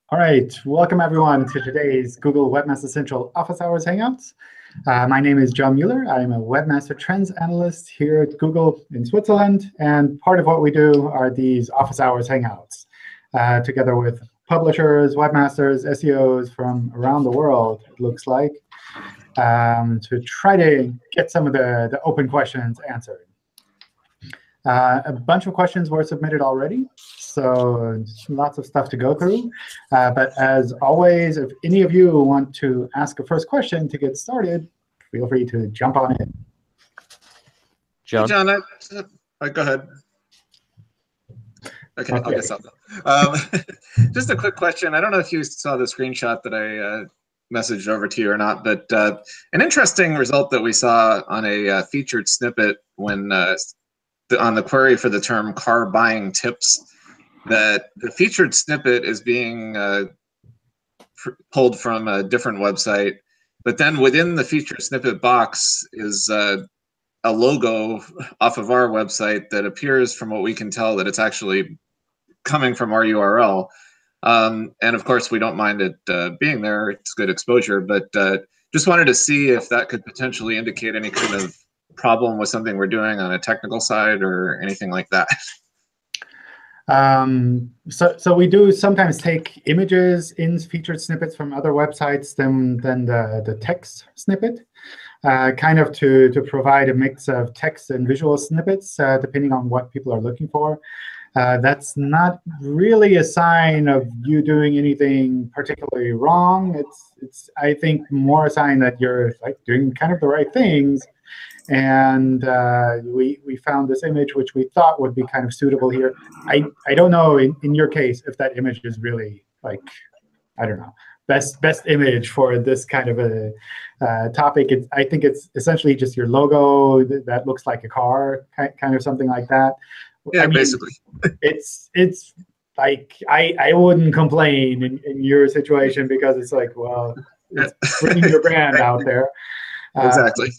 All right, welcome everyone to today's Google Webmaster Central Office Hours Hangouts. My name is John Mueller. I'm a Webmaster Trends Analyst here at Google in Switzerland. And part of what we do are these Office Hours Hangouts, together with publishers, webmasters, SEOs from around the world, it looks like, to try to get some of the open questions answered. A bunch of questions were submitted already, so lots of stuff to go through. But as always, if any of you want to ask a first question to get started, feel free to jump on in. John? Hey, John, go ahead. Okay, I'll get something. Just a quick question. I don't know if you saw the screenshot that I messaged over to you or not, but an interesting result that we saw on a featured snippet when on the query for the term car buying tips, that the featured snippet is being pulled from a different website, but then within the featured snippet box is a logo off of our website that appears, from what we can tell, that it's actually coming from our URL. And of course, we don't mind it being there. It's good exposure, but just wanted to see if that could potentially indicate any kind of problem with something we're doing on a technical side or anything like that. So we do sometimes take images in featured snippets from other websites than the text snippet, kind of to provide a mix of text and visual snippets, depending on what people are looking for. That's not really a sign of you doing anything particularly wrong. It's I think, more a sign that you're doing kind of the right things. And we found this image, which we thought would be kind of suitable here. I don't know in your case if that image is really, I don't know, best image for this kind of a topic. I think it's essentially just your logo that looks like a car, kind of something like that. Yeah, I mean, basically. It's like I wouldn't complain in your situation, because it's like, well, it's bringing your brand out there. Exactly.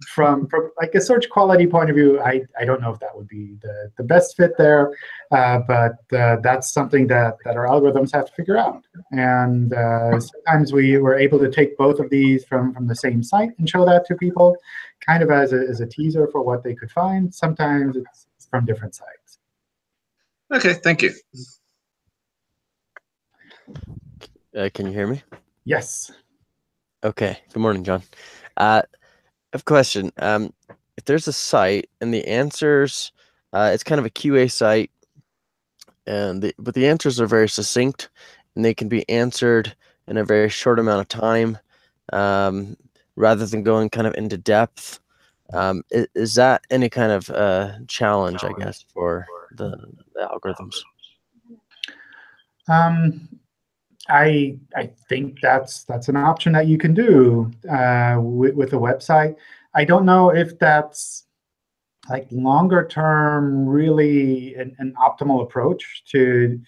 From like a search quality point of view, I don't know if that would be the best fit there, but that's something that our algorithms have to figure out. And sometimes we were able to take both of these from the same site and show that to people, kind of as a teaser for what they could find. Sometimes it's from different sites. OK, thank you. Can you hear me? Yes. OK, good morning, John. I have a question. If there's a site and the answers, it's kind of a QA site, but the answers are very succinct, and they can be answered in a very short amount of time, rather than going kind of into depth. Is that any kind of challenge, I guess, for the algorithms? I think that's an option that you can do with a website. I don't know if that's longer term really an optimal approach to,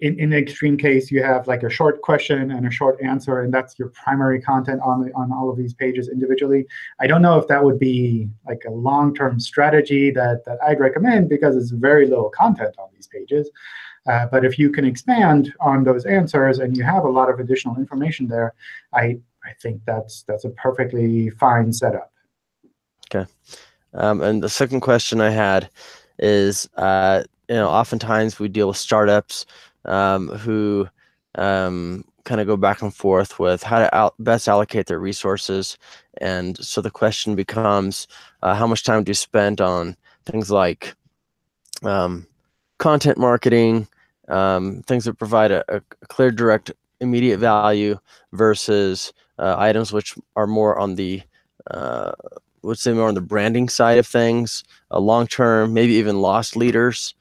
in the extreme case, you have a short question and a short answer, and that's your primary content on all of these pages individually. I don't know if that would be a long-term strategy that I'd recommend, because it's very little content on these pages. But if you can expand on those answers and you have a lot of additional information there, I think that's a perfectly fine setup. OK. And the second question I had is, oftentimes we deal with startups who kind of go back and forth with how to best allocate their resources. And so the question becomes, how much time do you spend on things like content marketing, things that provide a clear, direct, immediate value, versus items which are more on the let's say more on the branding side of things, long-term, maybe even lost leaders,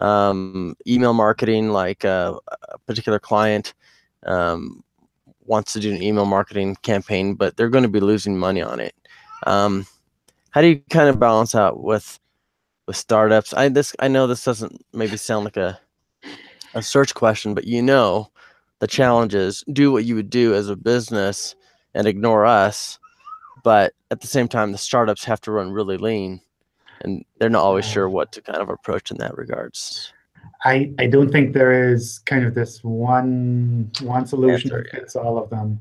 email marketing, like a particular client wants to do an email marketing campaign, but they're going to be losing money on it. How do you kind of balance out with startups? I know this doesn't maybe sound like a search question, but the challenge is do what you would do as a business and ignore us. But at the same time, the startups have to run really lean, and they're not always sure what to kind of approach in that regards. I don't think there is kind of this one solution that fits all of them.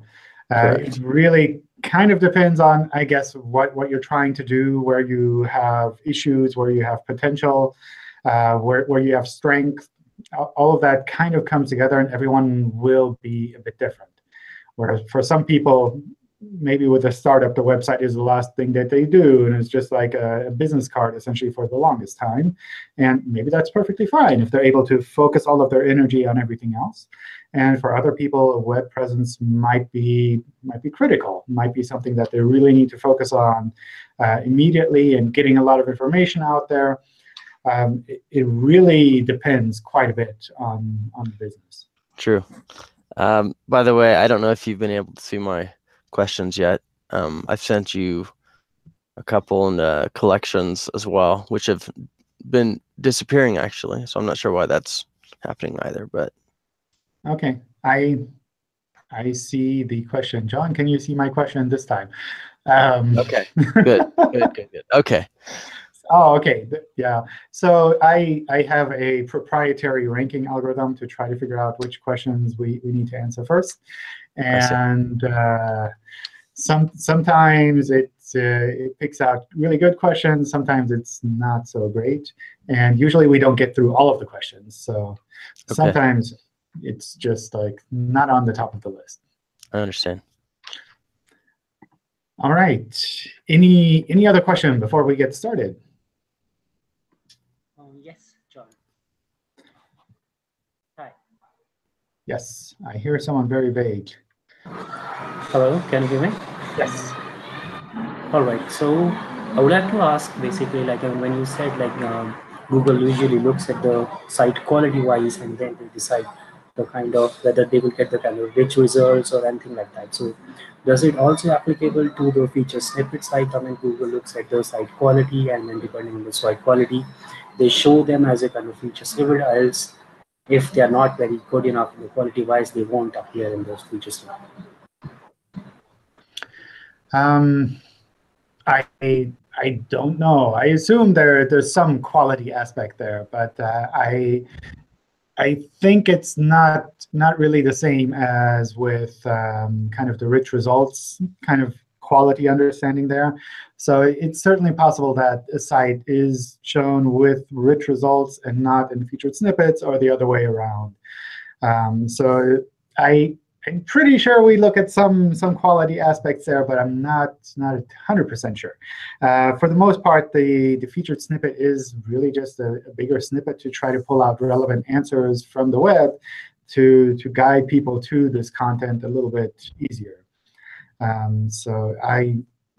It really kind of depends on, I guess, what you're trying to do, where you have issues, where you have potential, where you have strength. All of that kind of comes together, and everyone will be a bit different. Whereas for some people, maybe with a startup, the website is the last thing that they do, and it's just like a business card, essentially, for the longest time. And maybe that's perfectly fine if they're able to focus all of their energy on everything else. And for other people, a web presence might be critical, might be something that they really need to focus on immediately and getting a lot of information out there. It really depends quite a bit on the business. True. By the way, I don't know if you've been able to see my questions yet. I've sent you a couple in the collections as well, which have been disappearing, actually. So I'm not sure why that's happening either. But OK. I see the question. John, can you see my question this time? OK. Good. OK. Oh, OK. Yeah. So I have a proprietary ranking algorithm to try to figure out which questions we need to answer first. And sometimes it picks out really good questions. Sometimes it's not so great. And usually we don't get through all of the questions. So sometimes it's just like not on the top of the list. I understand. All right. Any other question before we get started? Yes, John. Hi. Yes, I hear someone very vague. Hello, can you hear me? Yes. All right. So I would like to ask, basically, like when you said like Google usually looks at the site quality-wise, and then they decide the kind of whether they will get the kind of rich results or anything like that. So does it also applicable to the feature snippet site? I mean, Google looks at the site quality, and then depending on the site quality, they show them as a kind of feature snippet. Else, if they are not very good enough in the quality-wise, they won't appear in those feature snippets. I don't know. I assume there's some quality aspect there, but I think it's not really the same as with kind of the rich results kind of quality understanding there. So it's certainly possible that a site is shown with rich results and not in featured snippets, or the other way around. So I'm pretty sure we look at some quality aspects there, but I'm not 100% sure. For the most part, the featured snippet is really just a bigger snippet to try to pull out relevant answers from the web to guide people to this content a little bit easier. So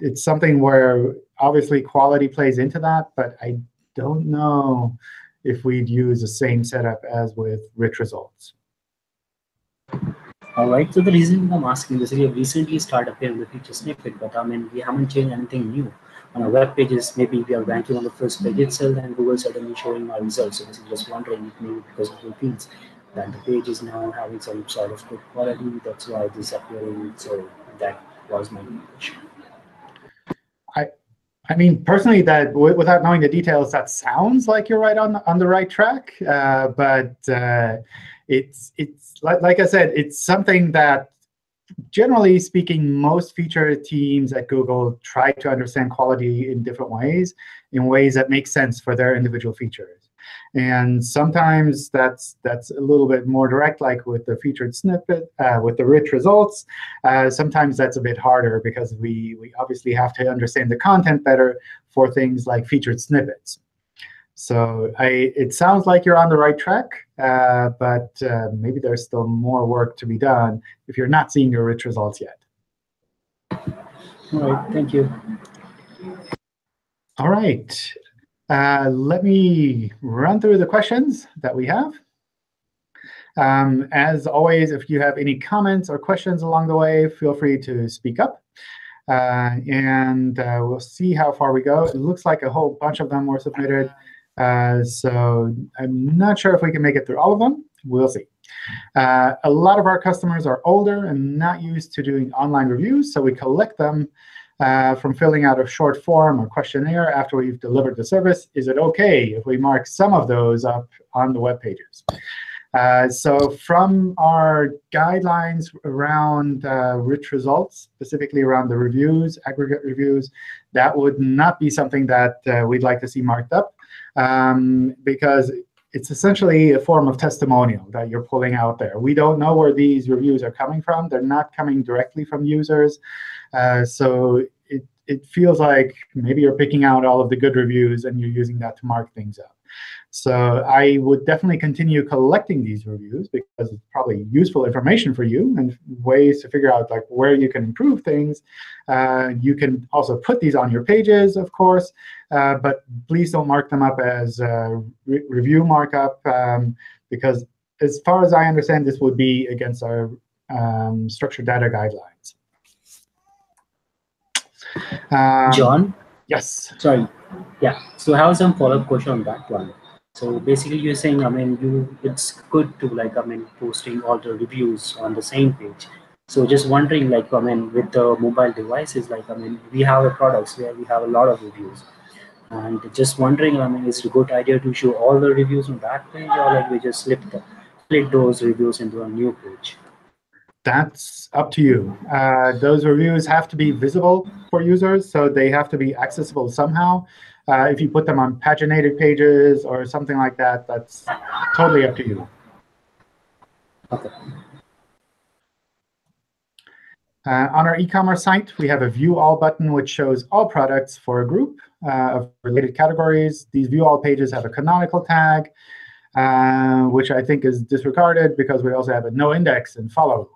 it's something where obviously quality plays into that, but I don't know if we'd use the same setup as with rich results. All right. So the reason I'm asking this is we have recently started appearing the feature snippet, but I mean we haven't changed anything new on our web pages. Maybe we are ranking on the first page itself, and Google suddenly showing our results. So this is just wondering if maybe because of the feeds that the page is now having some sort of good quality. That's why this is appearing. So that was my question. I mean, personally, that without knowing the details, that sounds like you're right on the right track. But it's like I said, it's something that, generally speaking, most feature teams at Google try to understand quality in different ways, in ways that make sense for their individual features. And sometimes that's a little bit more direct, like with the featured snippet, with the rich results. Sometimes that's a bit harder because we obviously have to understand the content better for things like featured snippets. So it sounds like you're on the right track, but maybe there's still more work to be done if you're not seeing your rich results yet. All right. Thank you. All right. Let me run through the questions that we have. As always, if you have any comments or questions along the way, feel free to speak up. And we'll see how far we go. It looks like a whole bunch of them were submitted. So I'm not sure if we can make it through all of them. We'll see. A lot of our customers are older and not used to doing online reviews, so we collect them from filling out a short form or questionnaire after we've delivered the service. Is it OK if we mark some of those up on the web pages? So from our guidelines around rich results, specifically around the reviews, aggregate reviews, that would not be something that we'd like to see marked up, because it's essentially a form of testimonial that you're pulling out there. We don't know where these reviews are coming from. They're not coming directly from users. So it feels like maybe you're picking out all of the good reviews and you're using that to mark things up. So I would definitely continue collecting these reviews because it's probably useful information for you and ways to figure out like where you can improve things. You can also put these on your pages, of course, but please don't mark them up as review markup, because as far as I understand, this would be against our structured data guidelines. John? Yes. Sorry. Yeah. So I have some follow-up question on that one. So basically, you're saying, I mean, it's good to posting all the reviews on the same page. So just wondering, like, I mean, with the mobile devices, like, I mean, we have products where we have a lot of reviews, and just wondering, I mean, is it a good idea to show all the reviews on that page, or like we just split those reviews into a new page? That's up to you. Those reviews have to be visible for users, so they have to be accessible somehow. If you put them on paginated pages or something like that, that's totally up to you. Okay. On our e-commerce site, we have a View All button, which shows all products for a group of related categories. These View All pages have a canonical tag, which I think is disregarded because we also have a no index and follow.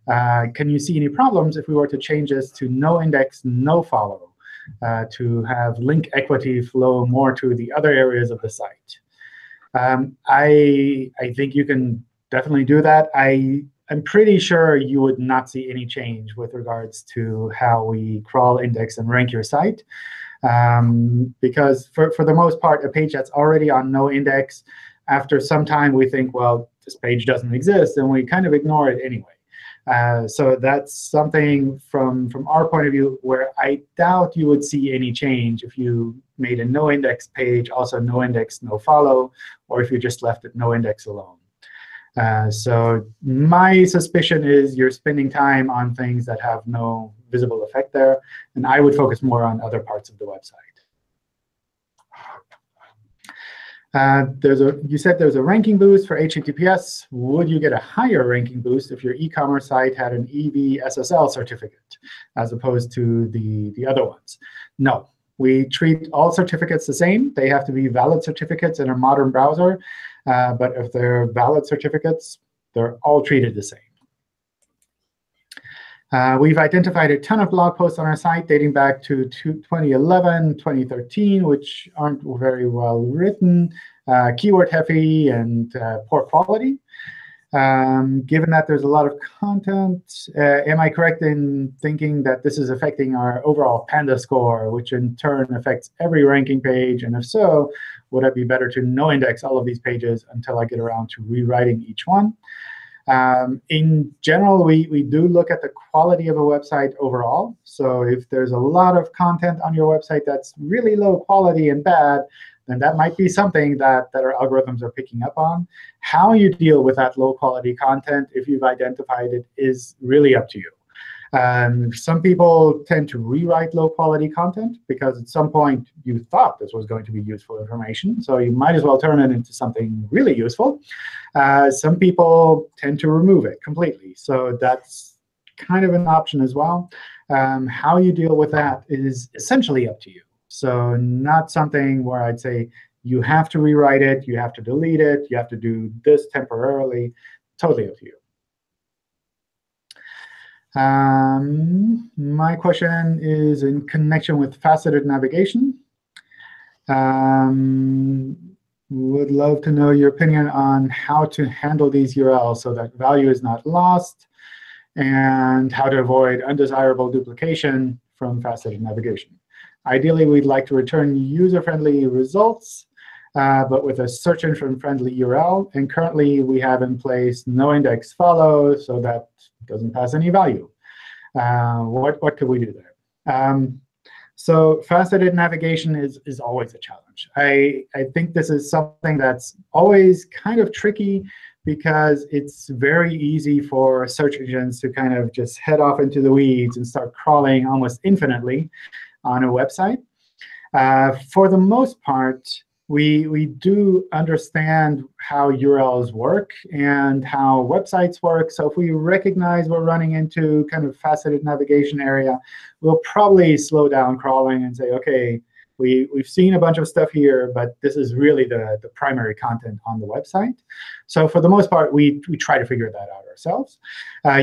Can you see any problems if we were to change this to no index, no follow, to have link equity flow more to the other areas of the site? I think you can definitely do that. I'm pretty sure you would not see any change with regards to how we crawl, index, and rank your site. Because for the most part, a page that's already on no index, after some time we think, well, this page doesn't exist, and we kind of ignore it anyway. So that's something from our point of view where I doubt you would see any change if you made a no index page, also no index, no follow, or if you just left it no index alone. So my suspicion is you're spending time on things that have no visible effect there, and I would focus more on other parts of the website. You said there's a ranking boost for HTTPS. Would you get a higher ranking boost if your e-commerce site had an EV SSL certificate as opposed to the other ones? No. We treat all certificates the same. They have to be valid certificates in a modern browser. But if they're valid certificates, they're all treated the same. We've identified a ton of blog posts on our site dating back to 2011, 2013, which aren't very well written, keyword heavy, and poor quality. Given that there's a lot of content, am I correct in thinking that this is affecting our overall Panda score, which in turn affects every ranking page? And if so, would it be better to no index all of these pages until I get around to rewriting each one? In general, we do look at the quality of a website overall. So if there's a lot of content on your website that's really low quality and bad, then that might be something that our algorithms are picking up on. How you deal with that low-quality content, if you've identified it, is really up to you. Some people tend to rewrite low-quality content because at some point you thought this was going to be useful information, so you might as well turn it into something really useful. Some people tend to remove it completely, so that's kind of an option as well. How you deal with that is essentially up to you. So not something where I'd say you have to rewrite it, you have to delete it, you have to do this temporarily. Totally up to you. My question is in connection with faceted navigation. Would love to know your opinion on how to handle these URLs so that value is not lost, and how to avoid undesirable duplication from faceted navigation. Ideally, we'd like to return user-friendly results, but with a search engine-friendly URL. And currently, we have in place no index follow, so that doesn't pass any value. What could we do there? So faceted navigation is always a challenge. I think this is something that's always kind of tricky because it's very easy for search engines to kind of just head off into the weeds and start crawling almost infinitely on a website. For the most part, we do understand how URLs work and how websites work. So if we recognize we're running into kind of faceted navigation area, we'll probably slow down crawling and say, OK, we've seen a bunch of stuff here, but this is really the primary content on the website. So for the most part, we try to figure that out ourselves.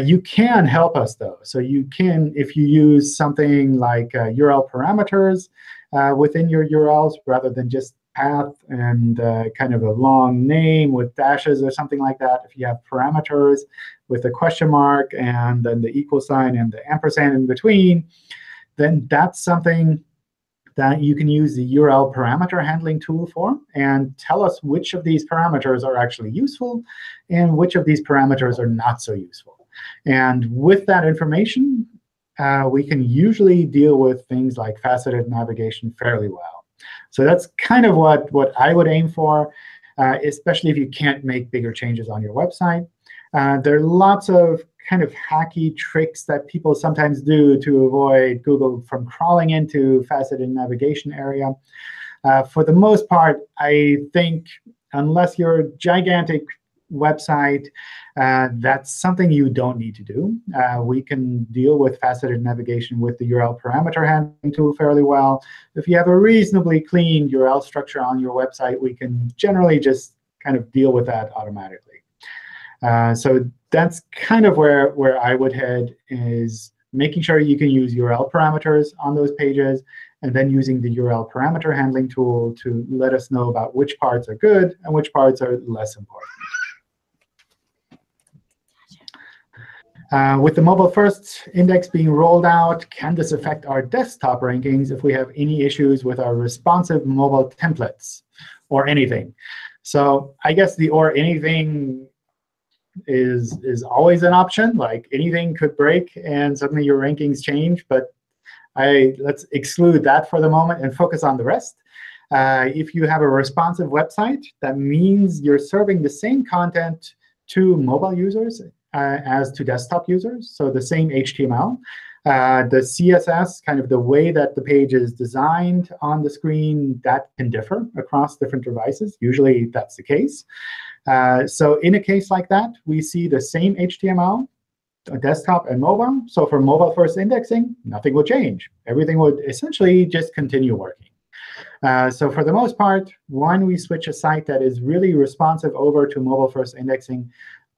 You can help us, though. So you can, if you use something like URL parameters within your URLs, rather than just path and kind of a long name with dashes or something like that. If you have parameters with a question mark and then the equal sign and the ampersand in between, then that's something that you can use the URL parameter handling tool for and tell us which of these parameters are actually useful and which of these parameters are not so useful. And with that information, we can usually deal with things like faceted navigation fairly well. So that's kind of what I would aim for, especially if you can't make bigger changes on your website. There are lots of kind of hacky tricks that people sometimes do to avoid Google from crawling into faceted navigation area. For the most part, I think unless you're a gigantic website, that's something you don't need to do. We can deal with faceted navigation with the URL parameter handling tool fairly well. If you have a reasonably clean URL structure on your website, we can generally just kind of deal with that automatically. So that's kind of where I would head, is making sure you can use URL parameters on those pages, and then using the URL parameter handling tool to let us know about which parts are good and which parts are less important. With the mobile-first index being rolled out, can this affect our desktop rankings if we have any issues with our responsive mobile templates or anything? So I guess the or anything is always an option. Like anything could break and suddenly your rankings change. But let's exclude that for the moment and focus on the rest. If you have a responsive website, that means you're serving the same content to mobile users as to desktop users, so the same HTML. The CSS, kind of the way that the page is designed on the screen, that can differ across different devices. Usually, that's the case. So in a case like that, we see the same HTML, desktop and mobile. So for mobile-first indexing, nothing will change. Everything would essentially just continue working. So for the most part, when we switch a site that is really responsive over to mobile-first indexing,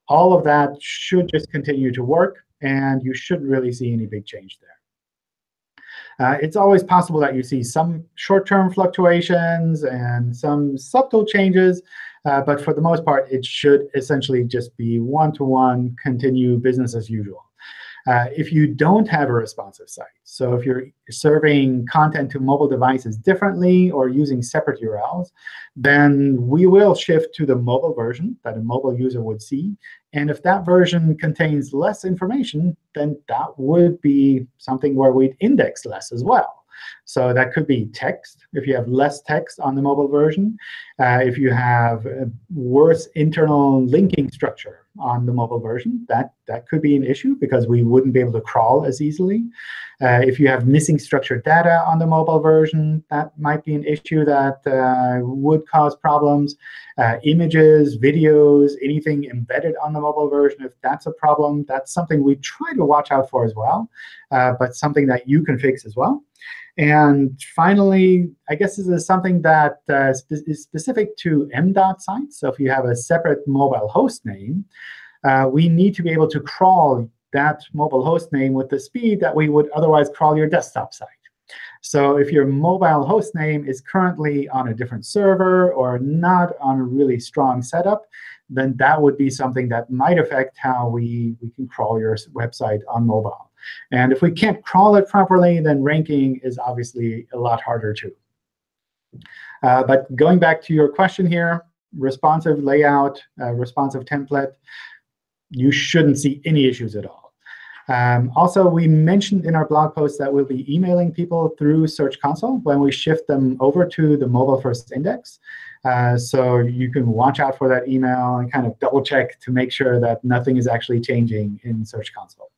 all of that should just continue to work, and you shouldn't really see any big change there. It's always possible that you see some short-term fluctuations and some subtle changes, but for the most part, it should essentially just be one-to-one, continue business as usual. If you don't have a responsive site, so if you're serving content to mobile devices differently or using separate URLs, then we will shift to the mobile version that a mobile user would see. And if that version contains less information, then that would be something where we'd index less as well. So that could be text, if you have less text on the mobile version. If you have a worse internal linking structure on the mobile version, that could be an issue because we wouldn't be able to crawl as easily. If you have missing structured data on the mobile version, that might be an issue that would cause problems. Images, videos, anything embedded on the mobile version, if that's a problem, that's something we try to watch out for as well, but something that you can fix as well. And finally, I guess this is something that is specific to Mdot sites. So if you have a separate mobile host name, we need to be able to crawl that mobile host name with the speed that we would otherwise crawl your desktop site. So if your mobile host name is currently on a different server or not on a really strong setup, then that would be something that might affect how we can crawl your website on mobile. And if we can't crawl it properly, then ranking is obviously a lot harder too. But going back to your question here, responsive layout, responsive template, you shouldn't see any issues at all. Also, we mentioned in our blog post that we'll be emailing people through Search Console when we shift them over to the mobile-first index. So you can watch out for that email and kind of double-check to make sure that nothing is actually changing in Search Console.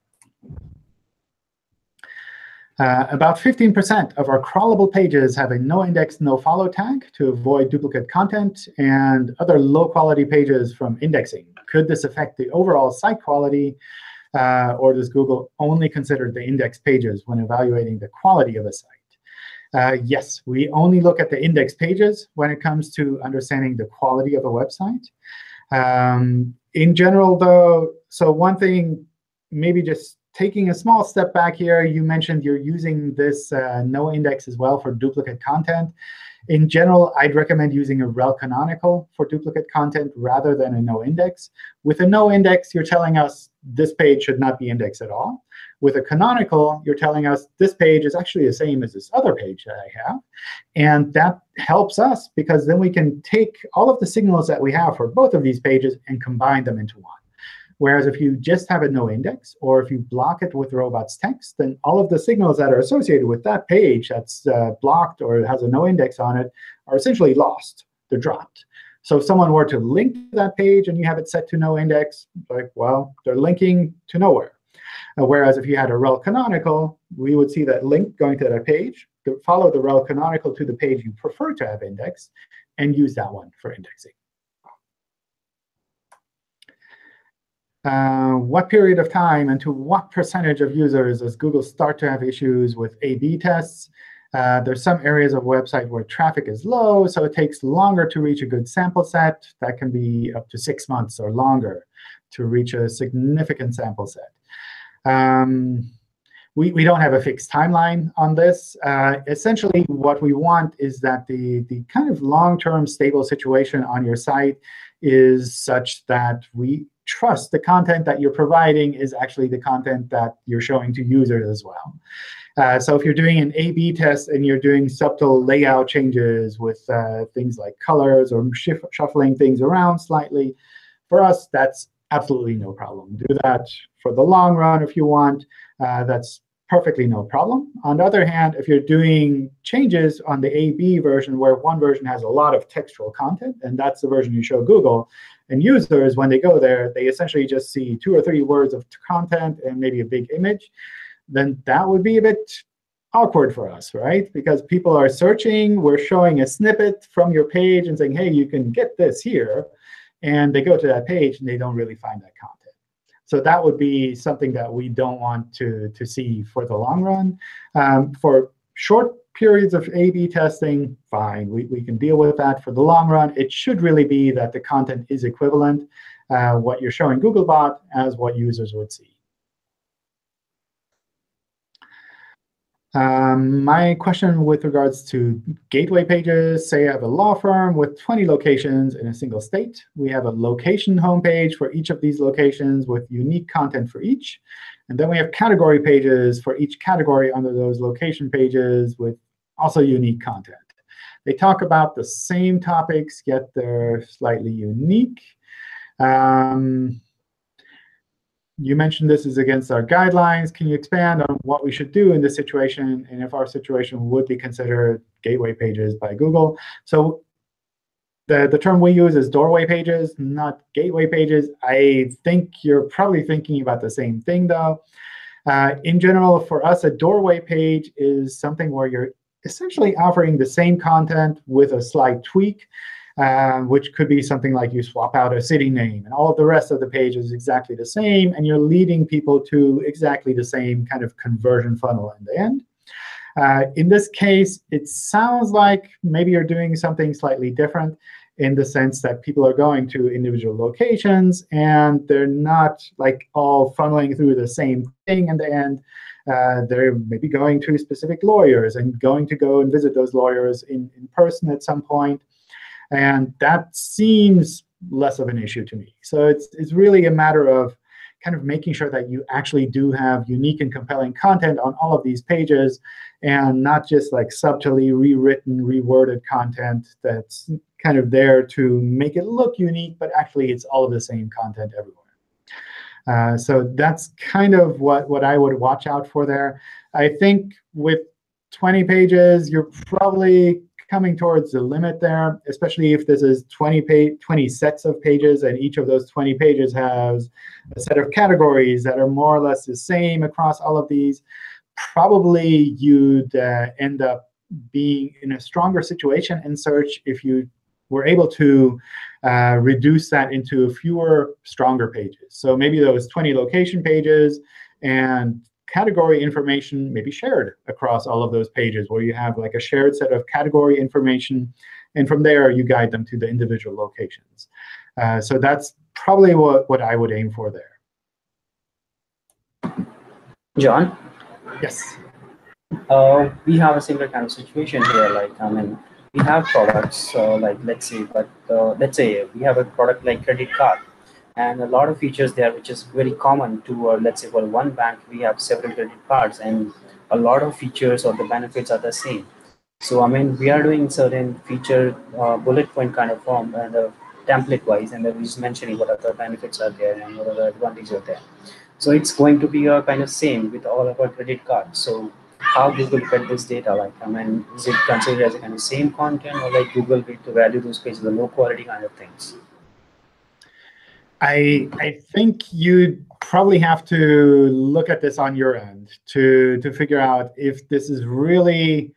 About 15% of our crawlable pages have a no-index, no-follow tag to avoid duplicate content and other low-quality pages from indexing. Could this affect the overall site quality? Or does Google only consider the index pages when evaluating the quality of a site? Yes, we only look at the index pages when it comes to understanding the quality of a website. In general, though, so one thing, maybe just taking a small step back here, you mentioned you're using this no index as well for duplicate content. In general, I'd recommend using a rel canonical for duplicate content rather than a no index. With a no index, you're telling us this page should not be indexed at all. With a canonical, you're telling us this page is actually the same as this other page that I have. And that helps us, because then we can take all of the signals that we have for both of these pages and combine them into one. Whereas if you just have a no index, or if you block it with robots text, then all of the signals that are associated with that page that's blocked or has a no index on it are essentially lost. They're dropped. So if someone were to link to that page and you have it set to no index, like, well, they're linking to nowhere. Whereas if you had a rel canonical, we would see that link going to that page, follow the rel canonical to the page you prefer to have indexed, and use that one for indexing. What period of time and to what percentage of users does Google start to have issues with A/B tests? There's some areas of website where traffic is low, so it takes longer to reach a good sample set. That can be up to 6 months or longer to reach a significant sample set. We don't have a fixed timeline on this. Essentially, what we want is that the kind of long-term stable situation on your site is such that we trust the content that you're providing is actually the content that you're showing to users as well. So if you're doing an A/B test and you're doing subtle layout changes with things like colors or shuffling things around slightly, for us, that's absolutely no problem. Do that for the long run if you want. That's perfectly no problem. On the other hand, if you're doing changes on the A/B version where one version has a lot of textual content, and that's the version you show Google, and users, when they go there, they essentially just see 2 or 3 words of content and maybe a big image, then that would be a bit awkward for us, right? Because people are searching. We're showing a snippet from your page and saying, hey, you can get this here. And they go to that page, and they don't really find that content. So that would be something that we don't want to see for the long run. For short periods of A/B testing, fine. We can deal with that. For the long run, it should really be that the content is equivalent, what you're showing Googlebot as what users would see. My question with regards to gateway pages, say I have a law firm with 20 locations in a single state. We have a location homepage for each of these locations with unique content for each. And then we have category pages for each category under those location pages with also unique content. They talk about the same topics, yet they're slightly unique. You mentioned this is against our guidelines. Can you expand on what we should do in this situation, and if our situation would be considered gateway pages by Google? So the term we use is doorway pages, not gateway pages. I think you're probably thinking about the same thing, though. In general, for us, a doorway page is something where you're essentially offering the same content with a slight tweak, which could be something like you swap out a city name, and all of the rest of the page is exactly the same, and you're leading people to exactly the same kind of conversion funnel in the end. In this case, it sounds like maybe you're doing something slightly different in the sense that people are going to individual locations, and they're not like all funneling through the same thing in the end. They're maybe going to specific lawyers and going to go and visit those lawyers in person at some point. And that seems less of an issue to me. So it's really a matter of kind of making sure that you actually do have unique and compelling content on all of these pages, and not just like subtly rewritten, reworded content that's kind of there to make it look unique, but actually it's all of the same content everywhere. So that's kind of what I would watch out for there. I think with 20 pages, you're probably coming towards the limit there, especially if this is 20 sets of pages, and each of those 20 pages has a set of categories that are more or less the same across all of these. Probably you'd end up being in a stronger situation in search if you were able to reduce that into fewer, stronger pages. So maybe those 20 location pages and category information may be shared across all of those pages, where you have like a shared set of category information, and from there you guide them to the individual locations. So that's probably what I would aim for there. John? Yes. We have a similar kind of situation here. Like, I mean, we have products, like let's say we have a product like credit card, and a lot of features there, which is very common to, let's say for one bank, we have several credit cards, and a lot of features or the benefits are the same. So, I mean, we are doing certain feature bullet point kind of form and template wise, and then we're just mentioning what other benefits are there and what other advantages are there. So it's going to be a kind of same with all of our credit cards. So how Google look at this data? Like, I mean, is it considered as a kind of same content, or like Google will to value those pages, the low quality kind of things? I think you'd probably have to look at this on your end to figure out if this is really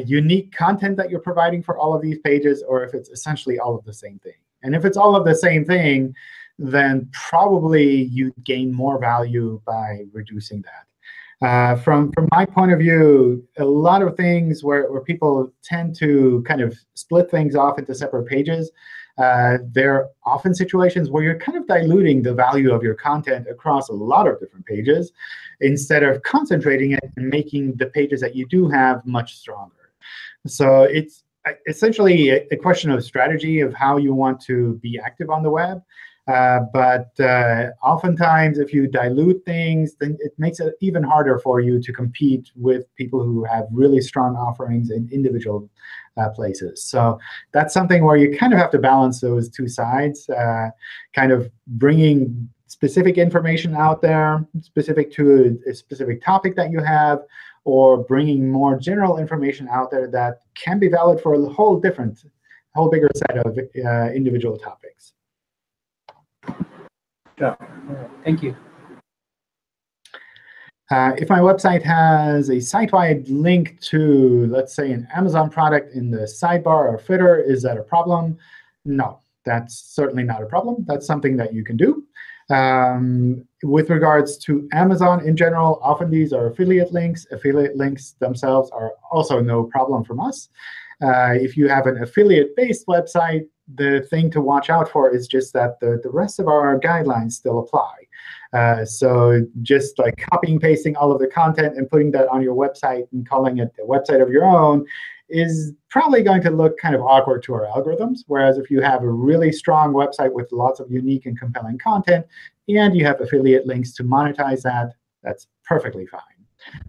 unique content that you're providing for all of these pages, or if it's essentially all of the same thing. And if it's all of the same thing, then probably you'd gain more value by reducing that. From my point of view, a lot of things where people tend to kind of split things off into separate pages, there are often situations where you're kind of diluting the value of your content across a lot of different pages, instead of concentrating it and making the pages that you do have much stronger. So it's essentially a question of strategy of how you want to be active on the web. But oftentimes, if you dilute things, then it makes it even harder for you to compete with people who have really strong offerings in individual places. So that's something where you kind of have to balance those two sides, kind of bringing specific information out there, specific to a specific topic that you have, or bringing more general information out there that can be valid for a whole bigger set of individual topics. Sure. Thank you. If my website has a site-wide link to, let's say, an Amazon product in the sidebar or footer, is that a problem? No, that's certainly not a problem. That's something that you can do. With regards to Amazon in general, often these are affiliate links. Affiliate links themselves are also no problem from us. If you have an affiliate-based website, the thing to watch out for is just that the rest of our guidelines still apply. So just like copying, pasting all of the content and putting that on your website and calling it a website of your own is probably going to look kind of awkward to our algorithms. Whereas if you have a really strong website with lots of unique and compelling content, and you have affiliate links to monetize that, that's perfectly fine.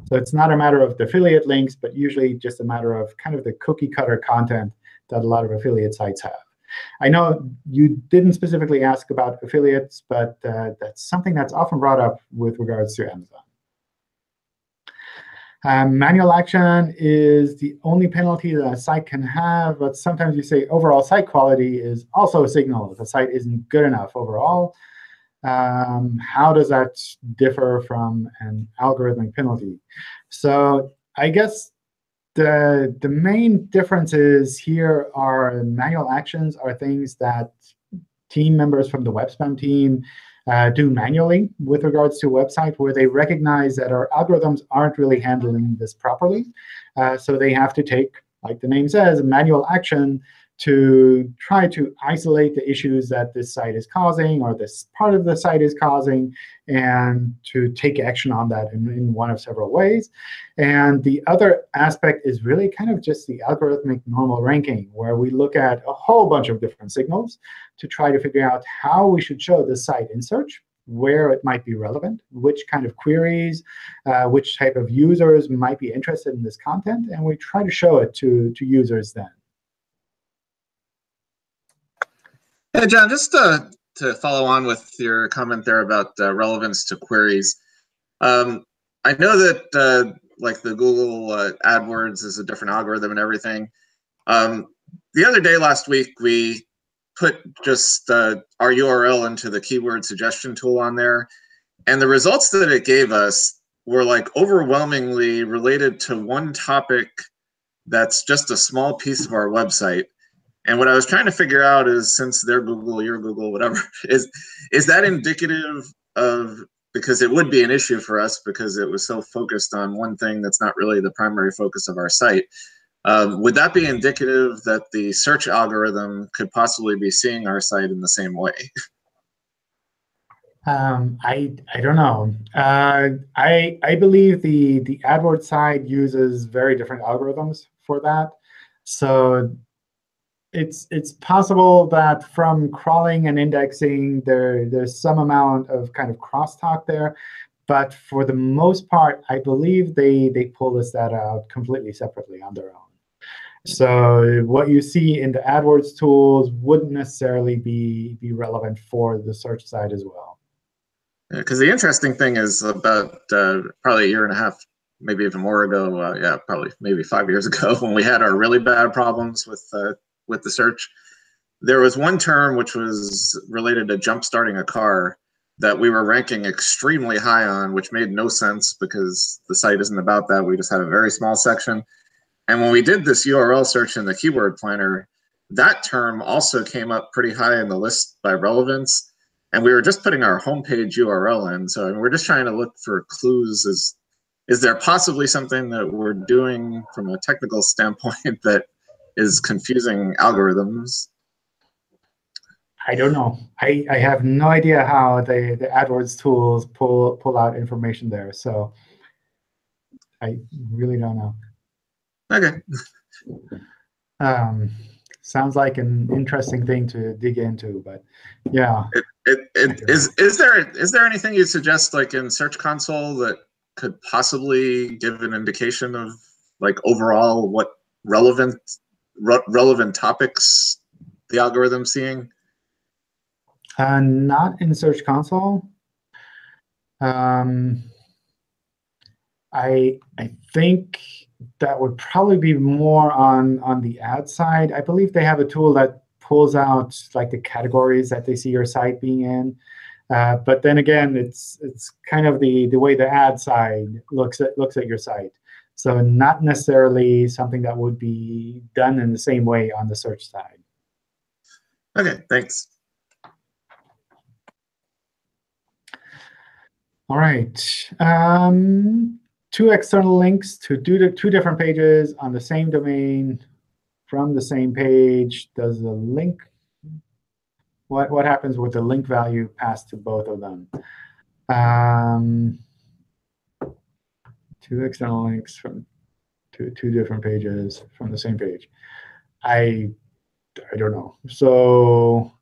So it's not a matter of the affiliate links, but usually just a matter of kind of the cookie-cutter content that a lot of affiliate sites have. I know you didn't specifically ask about affiliates, but that's something that's often brought up with regards to Amazon. Manual action is the only penalty that a site can have, but sometimes you say overall site quality is also a signal that the site isn't good enough overall. How does that differ from an algorithmic penalty? So I guess the main differences here are manual actions are things that team members from the web spam team do manually with regards to a website, where they recognize that our algorithms aren't really handling this properly. So they have to take, like the name says, a manual action to try to isolate the issues that this site is causing, or this part of the site is causing, and to take action on that in one of several ways. And the other aspect is really kind of just the algorithmic normal ranking, where we look at a whole bunch of different signals to try to figure out how we should show the site in search, where it might be relevant, which kind of queries, which type of users might be interested in this content, and we try to show it to users then. Hey, John, just to follow on with your comment there about relevance to queries. I know that like the Google AdWords is a different algorithm and everything. The other day last week, we put just our URL into the keyword suggestion tool on there, and the results that it gave us were like overwhelmingly related to one topic that's just a small piece of our website. And what I was trying to figure out is, since they're Google, you're Google, whatever, is that indicative of, because it would be an issue for us because it was so focused on one thing that's not really the primary focus of our site. Would that be indicative that the search algorithm could possibly be seeing our site in the same way? I don't know. I believe the AdWords side uses very different algorithms for that. So it's possible that from crawling and indexing, there's some amount of kind of crosstalk there. But for the most part, I believe they pull this data out completely separately on their own. So what you see in the AdWords tools wouldn't necessarily be relevant for the search side as well. Because the interesting thing is, about probably a year and a half, maybe even more ago, yeah, probably maybe 5 years ago, when we had our really bad problems with the search, there was one term which was related to jump starting a car that we were ranking extremely high on, which made no sense because the site isn't about that. We just had a very small section. And when we did this URL search in the keyword planner, that term also came up pretty high in the list by relevance. And we were just putting our homepage URL in. So we're just trying to look for clues. Is there possibly something that we're doing from a technical standpoint that is confusing algorithms? I don't know. I have no idea how the AdWords tools pull out information there. So I really don't know. Okay. Sounds like an interesting thing to dig into, but yeah. Is there anything you'd suggest, like in Search Console, that could possibly give an indication of like overall what relevant topics the algorithm's seeing? Not in Search Console. I think that would probably be more on the ad side. I believe they have a tool that pulls out like the categories that they see your site being in. But then again, it's kind of the way the ad side looks at your site. So not necessarily something that would be done in the same way on the search side. Okay, thanks. All right. Two external links to two different pages on the same domain from the same page. Does the link, what happens with the link value passed to both of them? Two external links from two different pages from the same page. I don't know. So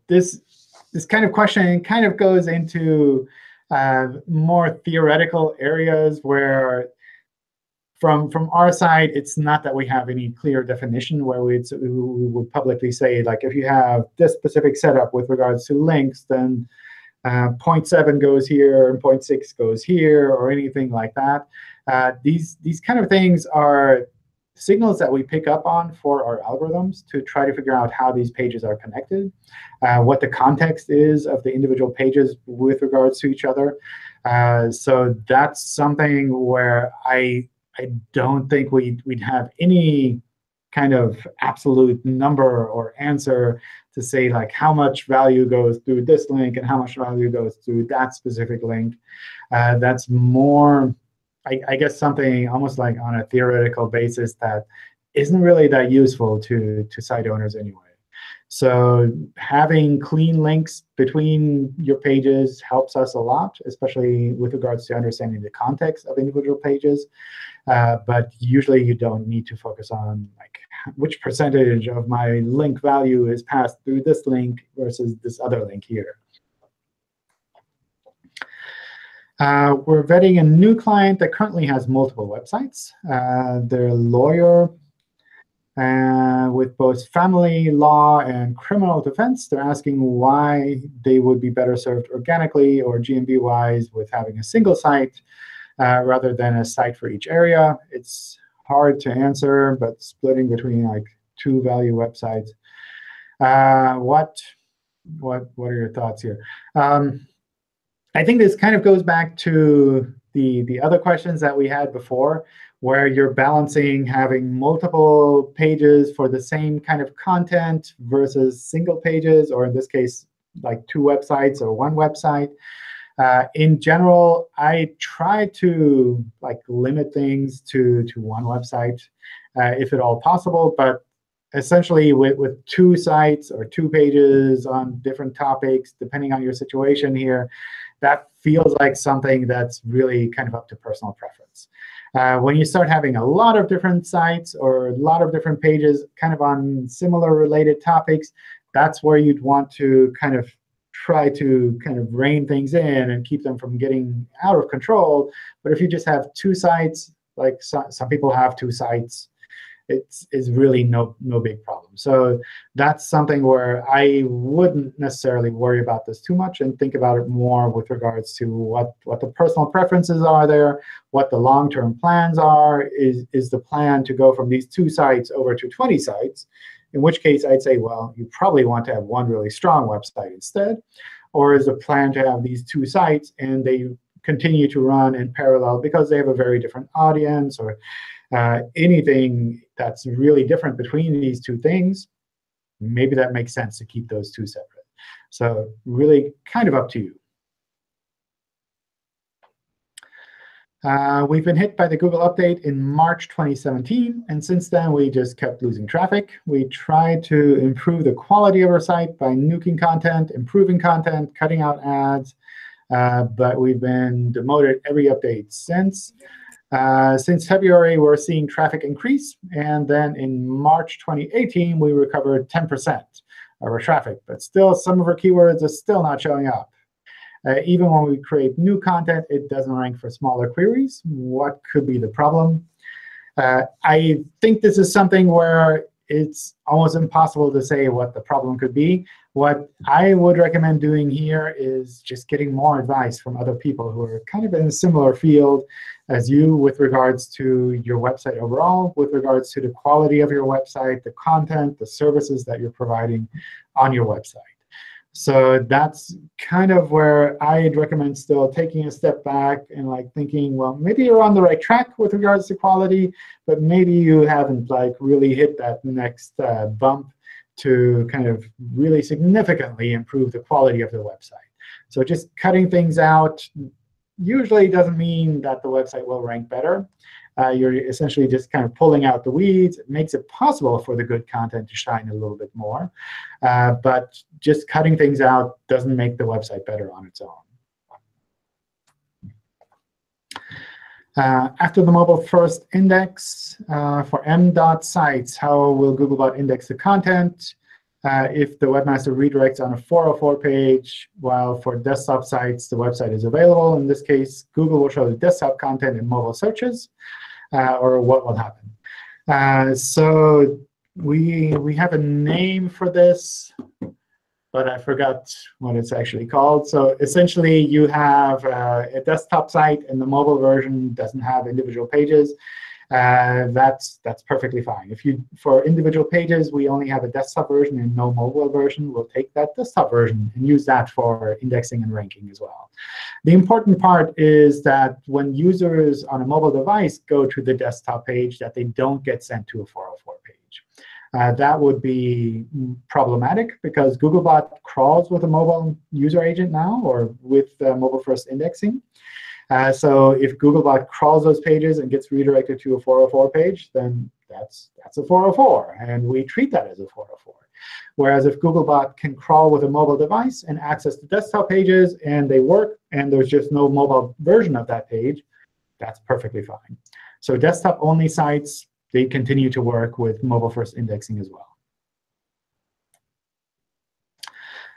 this kind of question kind of goes into more theoretical areas where from our side, it's not that we have any clear definition where we would publicly say, like, if you have this specific setup with regards to links, then 0.7 goes here and 0.6 goes here, or anything like that. These kind of things are signals that we pick up on for our algorithms to try to figure out how these pages are connected, what the context is of the individual pages with regards to each other. So that's something where I don't think we'd have any kind of absolute number or answer to say, like, how much value goes through this link and how much value goes through that specific link. That's more, I guess, something almost like on a theoretical basis that isn't really that useful to site owners anyway. So having clean links between your pages helps us a lot, especially with regards to understanding the context of individual pages. But usually you don't need to focus on like which percentage of my link value is passed through this link versus this other link here. We're vetting a new client that currently has multiple websites. They're a lawyer. with both family law and criminal defense. They're asking why they would be better served organically or GMB-wise with having a single site rather than a site for each area. It's hard to answer, but splitting between like 2 value websites. What are your thoughts here? I think this kind of goes back to the other questions that we had before, where you're balancing having multiple pages for the same kind of content versus single pages, or in this case, like 2 websites or 1 website. In general, I try to like limit things to 1 website, if at all possible. But essentially, with 2 sites or 2 pages on different topics, depending on your situation here, that feels like something that's really kind of up to personal preference. When you start having a lot of different sites or a lot of different pages kind of on similar related topics, that's where you'd want to kind of try to kind of rein things in and keep them from getting out of control. But if you just have 2 sites, like some people have 2 sites, it's really no big problem. So that's something where I wouldn't necessarily worry about this too much and think about it more with regards to what the personal preferences are there, what the long-term plans are. Is the plan to go from these 2 sites over to 20 sites? In which case, I'd say, well, you probably want to have 1 really strong website instead. Or is the plan to have these 2 sites and they continue to run in parallel because they have a very different audience, or anything that's really different between these 2 things? Maybe that makes sense to keep those 2 separate. So really kind of up to you. We've been hit by the Google update in March 2017, and since then we just kept losing traffic. We tried to improve the quality of our site by nuking content, improving content, cutting out ads, but we've been demoted every update since. Since February, we're seeing traffic increase, and then in March 2018, we recovered 10% of our traffic. But still, some of our keywords are still not showing up. Even when we create new content, it doesn't rank for smaller queries. What could be the problem? I think this is something where it's almost impossible to say what the problem could be. What I would recommend doing here is just getting more advice from other people who are kind of in a similar field as you with regards to your website overall, with regards to the quality of your website, the content, the services that you're providing on your website. So that's kind of where I'd recommend still taking a step back and like thinking, well, maybe you're on the right track with regards to quality, but maybe you haven't like really hit that next bump to kind of really significantly improve the quality of the website. So just cutting things out usually doesn't mean that the website will rank better. You're essentially just kind of pulling out the weeds. It makes it possible for the good content to shine a little bit more. But just cutting things out doesn't make the website better on its own. After the mobile-first index for Mdot sites, how will Googlebot index the content if the webmaster redirects on a 404 page, while for desktop sites, the website is available? In this case, Google will show the desktop content in mobile searches. Or what will happen. So we have a name for this, but I forgot what it's actually called. So essentially, you have a desktop site, and the mobile version doesn't have individual pages. That's perfectly fine. If for individual pages, we only have a desktop version and no mobile version, we'll take that desktop version and use that for indexing and ranking as well. The important part is that when users on a mobile device go to the desktop page, that they don't get sent to a 404 page. That would be problematic because Googlebot crawls with a mobile user agent now, or with mobile-first indexing. So if Googlebot crawls those pages and gets redirected to a 404 page, then that's a 404, and we treat that as a 404. Whereas if Googlebot can crawl with a mobile device and access the desktop pages, and they work, and there's just no mobile version of that page, that's perfectly fine. So desktop-only sites, they continue to work with mobile-first indexing as well.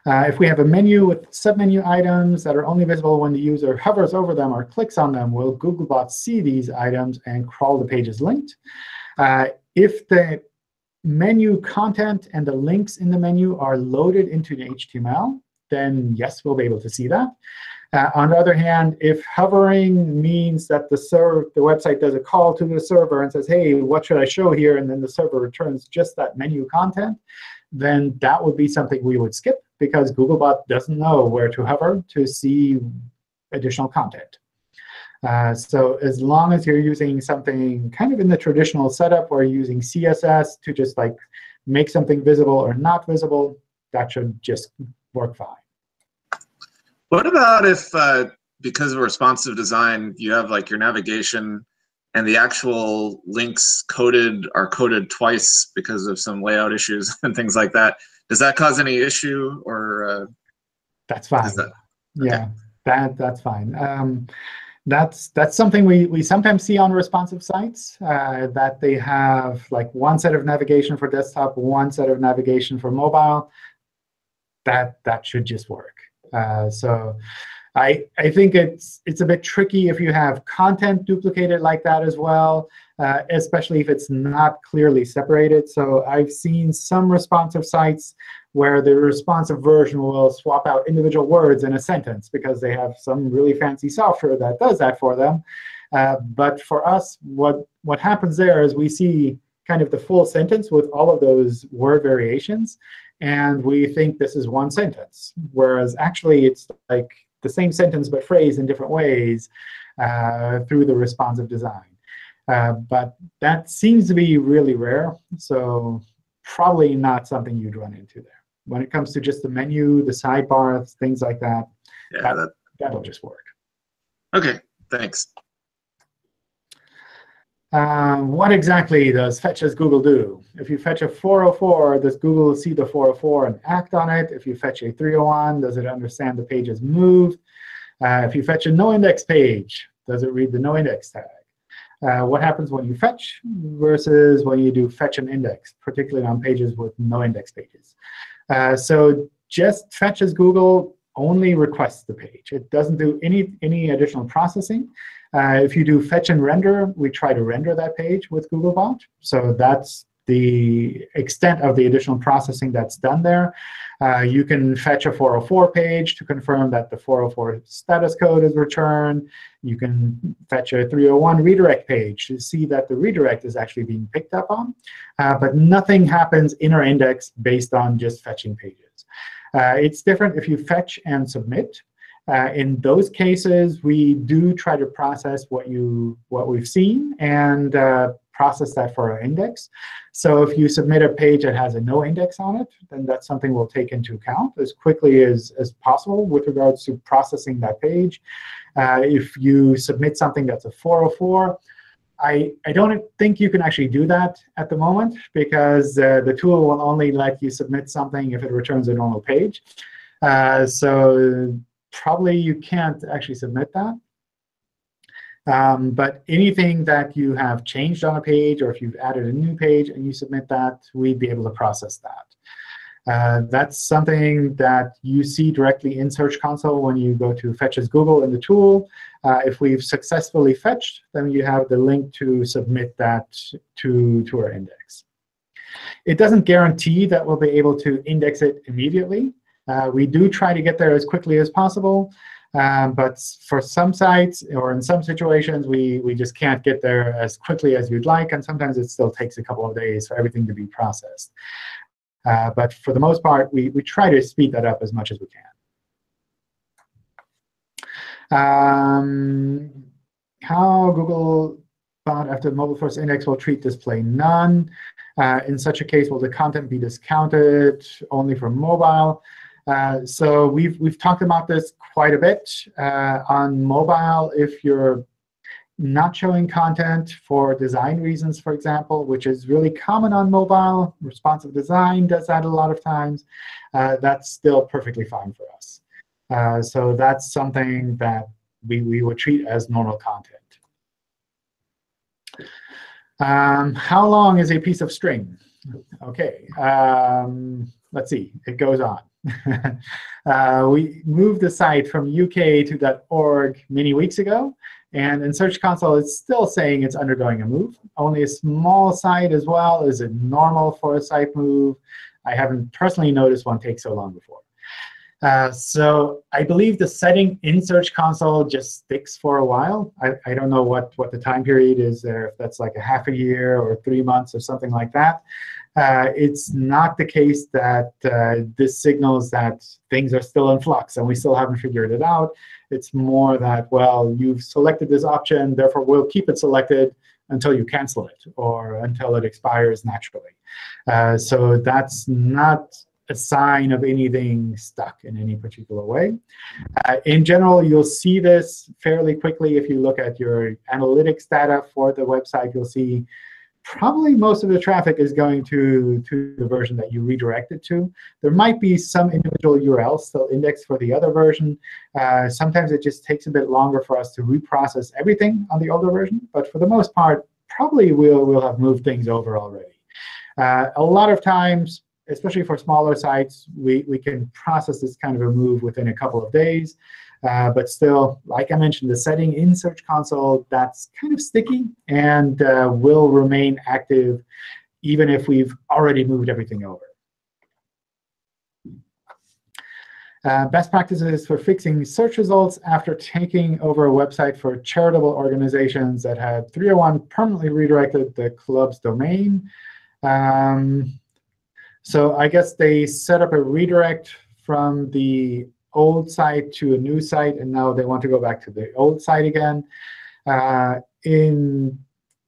If we have a menu with submenu items that are only visible when the user hovers over them or clicks on them, will Googlebot see these items and crawl the pages linked? If the menu content and the links in the menu are loaded into the HTML, then yes, we'll be able to see that. On the other hand, if hovering means that the website does a call to the server and says, hey, what should I show here? And then the server returns just that menu content, then that would be something we would skip, because Googlebot doesn't know where to hover to see additional content. So as long as you're using something kind of in the traditional setup, where you're using CSS to just like make something visible or not visible, that should just work fine. What about if, because of responsive design, you have like your navigation and the actual links are coded twice because of some layout issues and things like that? Does that cause any issue, or? That's fine. Okay. Yeah, that's fine. That's something we sometimes see on responsive sites, that they have like one set of navigation for desktop, one set of navigation for mobile. That should just work. So I think it's a bit tricky if you have content duplicated like that as well, especially if it's not clearly separated. So I've seen some responsive sites where the responsive version will swap out individual words in a sentence because they have some really fancy software that does that for them. But for us, what happens there is we see kind of the full sentence with all of those word variations, and we think this is one sentence, whereas actually it's like the same sentence but phrased in different ways through the responsive design. But that seems to be really rare, so probably not something you'd run into there. When it comes to just the menu, the sidebars, things like that, yeah, that'll just work. OK, thanks. What exactly does fetch as Google do? If you fetch a 404, does Google see the 404 and act on it? If you fetch a 301, does it understand the page is moved? If you fetch a no-index page, does it read the no-index tag? What happens when you fetch versus when you do fetch and index, particularly on pages with no-index pages? So just fetch as Google only requests the page. It doesn't do any additional processing. If you do fetch and render, we try to render that page with Googlebot. So that's the extent of the additional processing that's done there. You can fetch a 404 page to confirm that the 404 status code is returned. You can fetch a 301 redirect page to see that the redirect is actually being picked up on. But nothing happens in our index based on just fetching pages. It's different if you fetch and submit. In those cases, we do try to process what we've seen and process that for our index. So if you submit a page that has a no index on it, then that's something we'll take into account as quickly as possible with regards to processing that page. If you submit something that's a 404, I don't think you can actually do that at the moment, because the tool will only let you submit something if it returns a normal page. So probably you can't actually submit that. But anything that you have changed on a page, or if you've added a new page and you submit that, we'd be able to process that. That's something that you see directly in Search Console when you go to Fetch as Google in the tool. If we've successfully fetched, then you have the link to submit that to our index. It doesn't guarantee that we'll be able to index it immediately. We do try to get there as quickly as possible. But for some sites or in some situations, we just can't get there as quickly as you'd like. And sometimes it still takes a couple of days for everything to be processed. But for the most part, we try to speed that up as much as we can. How Google found after the mobile first index will treat display none. In such a case, will the content be discounted only for mobile? So we've talked about this quite a bit. On mobile, if you're not showing content for design reasons, for example, which is really common on mobile, responsive design does that a lot of times, that's still perfectly fine for us. So that's something that we would treat as normal content. How long is a piece of string? OK, let's see. It goes on. We moved the site from UK to .org many weeks ago. And in Search Console, it's still saying it's undergoing a move. Only a small site as well. Is it normal for a site move? I haven't personally noticed one take so long before. So I believe the setting in Search Console just sticks for a while. I don't know what the time period is there, if that's like a half a year or 3 months or something like that. It's not the case that this signals that things are still in flux and we still haven't figured it out. It's more that, well, you've selected this option, therefore we'll keep it selected until you cancel it or until it expires naturally. So that's not a sign of anything stuck in any particular way. In general, you'll see this fairly quickly. If you look at your analytics data for the website, you'll see probably most of the traffic is going to the version that you redirected to. There might be some individual URLs still indexed for the other version. Sometimes it just takes a bit longer for us to reprocess everything on the older version. But for the most part, probably we'll have moved things over already. A lot of times, especially for smaller sites, we can process this kind of a move within a couple of days. But still, like I mentioned, the setting in Search Console, that's kind of sticky and will remain active even if we've already moved everything over. Best practices for fixing search results after taking over a website for charitable organizations that had 301 permanently redirected the club's domain. So I guess they set up a redirect from the old site to a new site, and now they want to go back to the old site again. In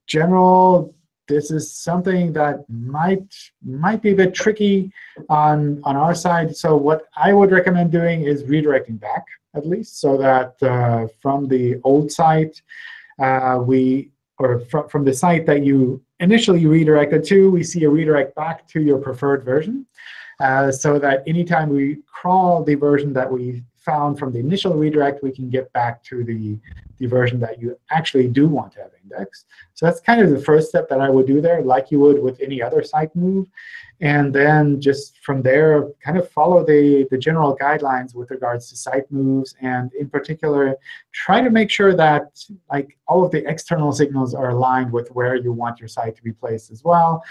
general, this is something that might be a bit tricky on our side. So what I would recommend doing is redirecting back, at least, so that from the old site, from the site that you initially redirected to, we see a redirect back to your preferred version. So that anytime we crawl the version that we found from the initial redirect, we can get back to the version that you actually do want to have indexed. So that's kind of the first step that I would do there, like you would with any other site move. And then just from there, kind of follow the general guidelines with regards to site moves. And in particular, try to make sure that all of the external signals are aligned with where you want your site to be placed as well.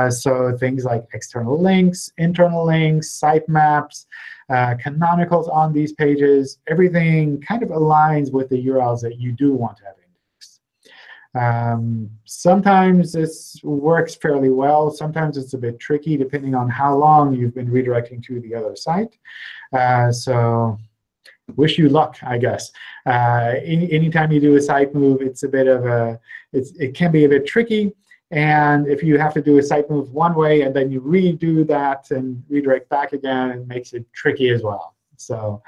So things like external links, internal links, sitemaps, canonicals on these pages, everything kind of aligns with the URLs that you do want to have indexed. Sometimes this works fairly well. Sometimes it's a bit tricky depending on how long you've been redirecting to the other site. So wish you luck, I guess. Anytime you do a site move, it's a bit of it can be a bit tricky. And if you have to do a site move one way and then you redo that and redirect back again, it makes it tricky as well. So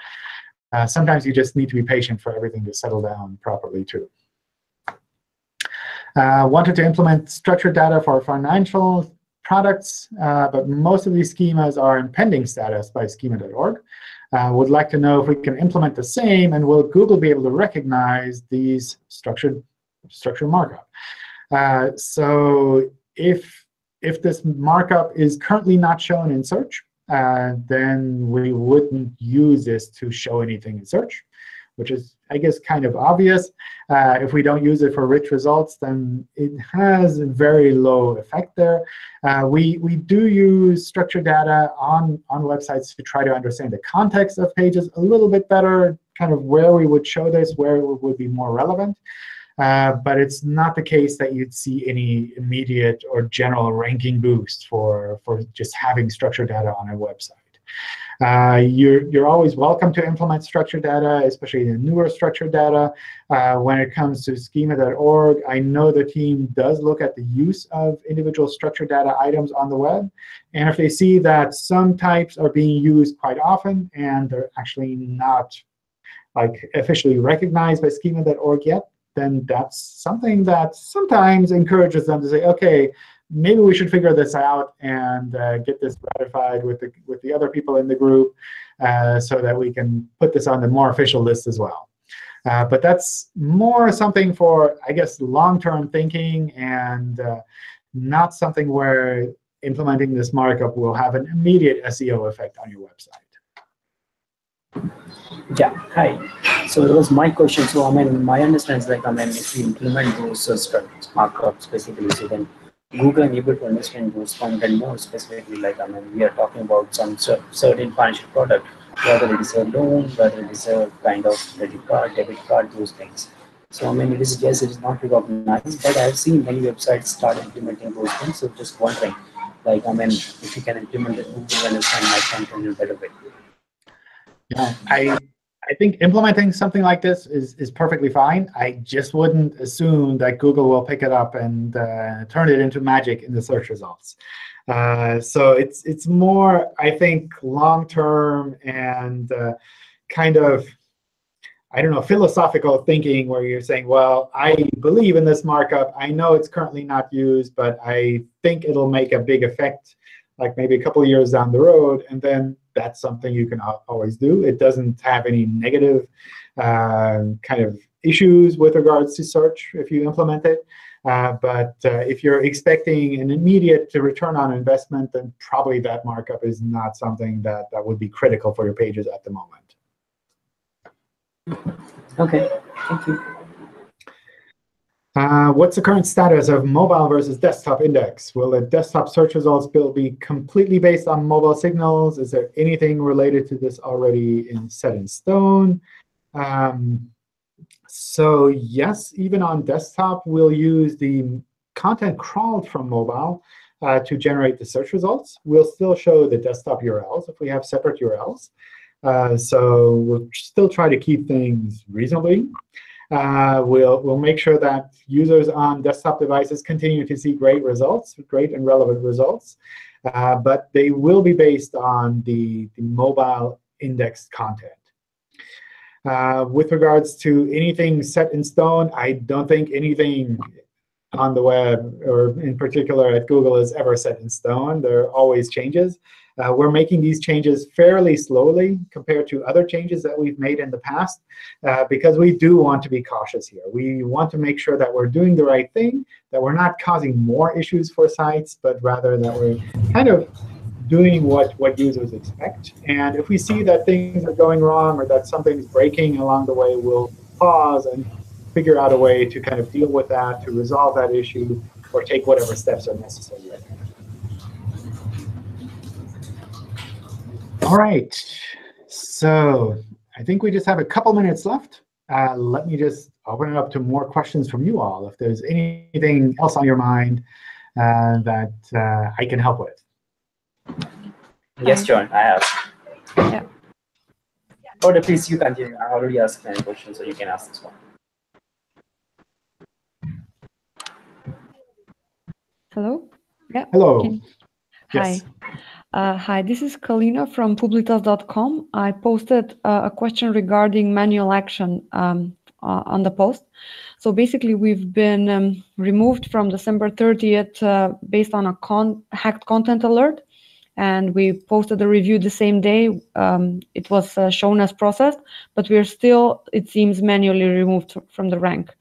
sometimes you just need to be patient for everything to settle down properly, too. Wanted to implement structured data for financial products, but most of these schemas are in pending status by schema.org. Would like to know if we can implement the same, and will Google be able to recognize these structured markup? So if this markup is currently not shown in search, then we wouldn't use this to show anything in search, which is, I guess, kind of obvious. If we don't use it for rich results, then it has a very low effect there. We do use structured data on websites to try to understand the context of pages a little bit better, kind of where we would show this, where it would be more relevant. But it's not the case that you'd see any immediate or general ranking boost for just having structured data on a website. You're always welcome to implement structured data, especially the newer structured data. When it comes to schema.org, I know the team does look at the use of individual structured data items on the web. And if they see that some types are being used quite often and they're actually not officially recognized by schema.org yet, then that's something that sometimes encourages them to say, OK, maybe we should figure this out and get this ratified with the other people in the group so that we can put this on the more official list as well. But that's more something for, I guess, long-term thinking and not something where implementing this markup will have an immediate SEO effect on your website. Yeah, hi. So that was my question. So I mean, my understanding is like, I mean, if you implement those markups basically, so then Google is able to understand those content more specifically. Like, I mean, we are talking about some certain financial product, whether it is a loan, whether it is a kind of credit card, debit card, those things. So I mean, it is, yes, it is not recognized, but I've seen many websites start implementing those things. So just wondering, like, I mean, if you can implement it, Google will understand my content in a better way. Yeah, I think implementing something like this is perfectly fine. I just wouldn't assume that Google will pick it up and turn it into magic in the search results. So it's more, I think, long-term and kind of, I don't know, philosophical thinking where you're saying, well, I believe in this markup. I know it's currently not used, but I think it'll make a big effect, like maybe a couple of years down the road. And then that's something you can always do. It doesn't have any negative kind of issues with regards to search if you implement it. But if you're expecting an immediate return on investment, then probably that markup is not something that would be critical for your pages at the moment. Okay, thank you. What's the current status of mobile versus desktop index? Will the desktop search results be completely based on mobile signals? Is there anything related to this already set in stone? So yes, even on desktop, we'll use the content crawled from mobile to generate the search results. We'll still show the desktop URLs if we have separate URLs. So we'll still try to keep things reasonably. We'll make sure that users on desktop devices continue to see great results, great and relevant results. But they will be based on the mobile indexed content. With regards to anything set in stone, I don't think anything on the web, or in particular at Google, is ever set in stone. There are always changes. We're making these changes fairly slowly compared to other changes that we've made in the past, because we do want to be cautious here. We want to make sure that we're doing the right thing, that we're not causing more issues for sites, but rather that we're kind of doing what users expect. And if we see that things are going wrong or that something's breaking along the way, we'll pause and figure out a way to kind of deal with that, to resolve that issue, or take whatever steps are necessary. All right, so I think we just have a couple minutes left. Let me just open it up to more questions from you all, if there's anything else on your mind that I can help with. Yes, John, I have. Yeah. Or please, you continue. I already asked many questions, so you can ask this one. Hello? Yeah. Hello. Hi. Yes. Hi, this is Kalina from publitas.com. I posted a question regarding manual action on the post. So basically, we've been removed from December 30th based on a hacked content alert. And we posted a review the same day. It was shown as processed, but we're still, it seems, manually removed from the rank.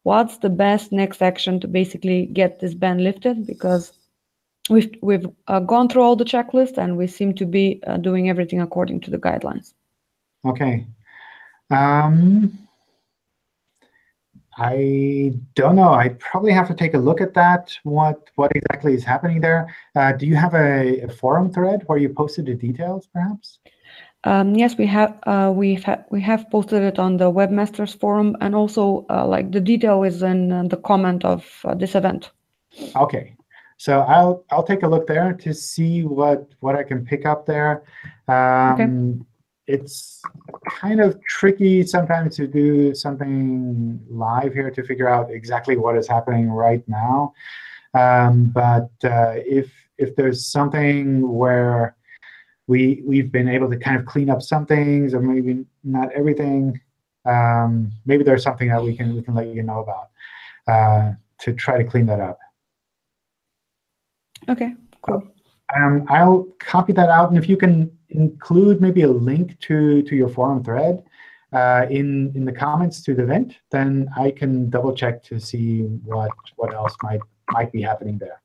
What's the best next action to basically get this ban lifted? Because we've gone through all the checklists, and we seem to be doing everything according to the guidelines. OK. I don't know. I probably have to take a look at that, what exactly is happening there. Do you have a forum thread where you posted the details, perhaps? Yes, we have posted it on the Webmasters forum, and also like the detail is in the comment of this event. OK. So I'll take a look there to see what I can pick up there. Okay. It's kind of tricky sometimes to do something live here to figure out exactly what is happening right now. But if there's something where we've been able to kind of clean up some things, or maybe not everything, maybe there's something that we can let you know about to try to clean that up. OK, cool. I'll copy that out, and if you can include maybe a link to your forum thread in the comments to the event, then I can double check to see what else might be happening there.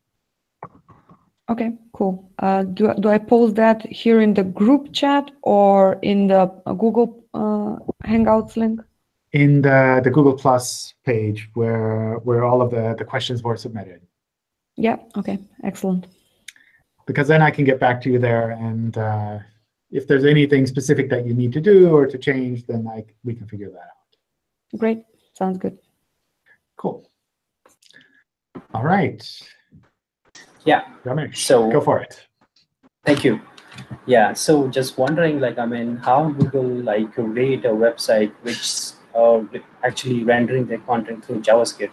OK, cool. Do I post that here in the group chat or in the Google Hangouts link? In the Google Plus page where all of the questions were submitted. Yeah, OK, excellent. Because then I can get back to you there, and if there's anything specific that you need to do or to change, then we can figure that out. Great, sounds good. Cool. All right. Yeah. Ramesh, So go for it. Thank you. Yeah. So just wondering, like, I mean, how Google like rate a website which actually rendering their content through JavaScript.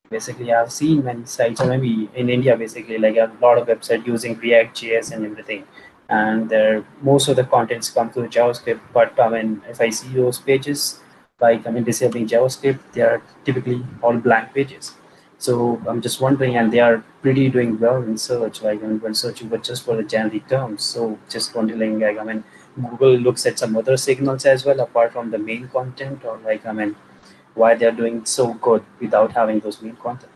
Basically, I've seen many sites, or maybe in India, basically, like a lot of websites using React.js and everything, and most of the contents come through JavaScript. But I mean, if I see those pages, like, I mean, disabling JavaScript, they are typically all blank pages. So I'm just wondering, and they are pretty doing well in search, like, I mean, when searching but just for the generic terms. So just wondering, like, I mean, Google looks at some other signals as well apart from the main content, or like, I mean, why they're doing so good without having those main content.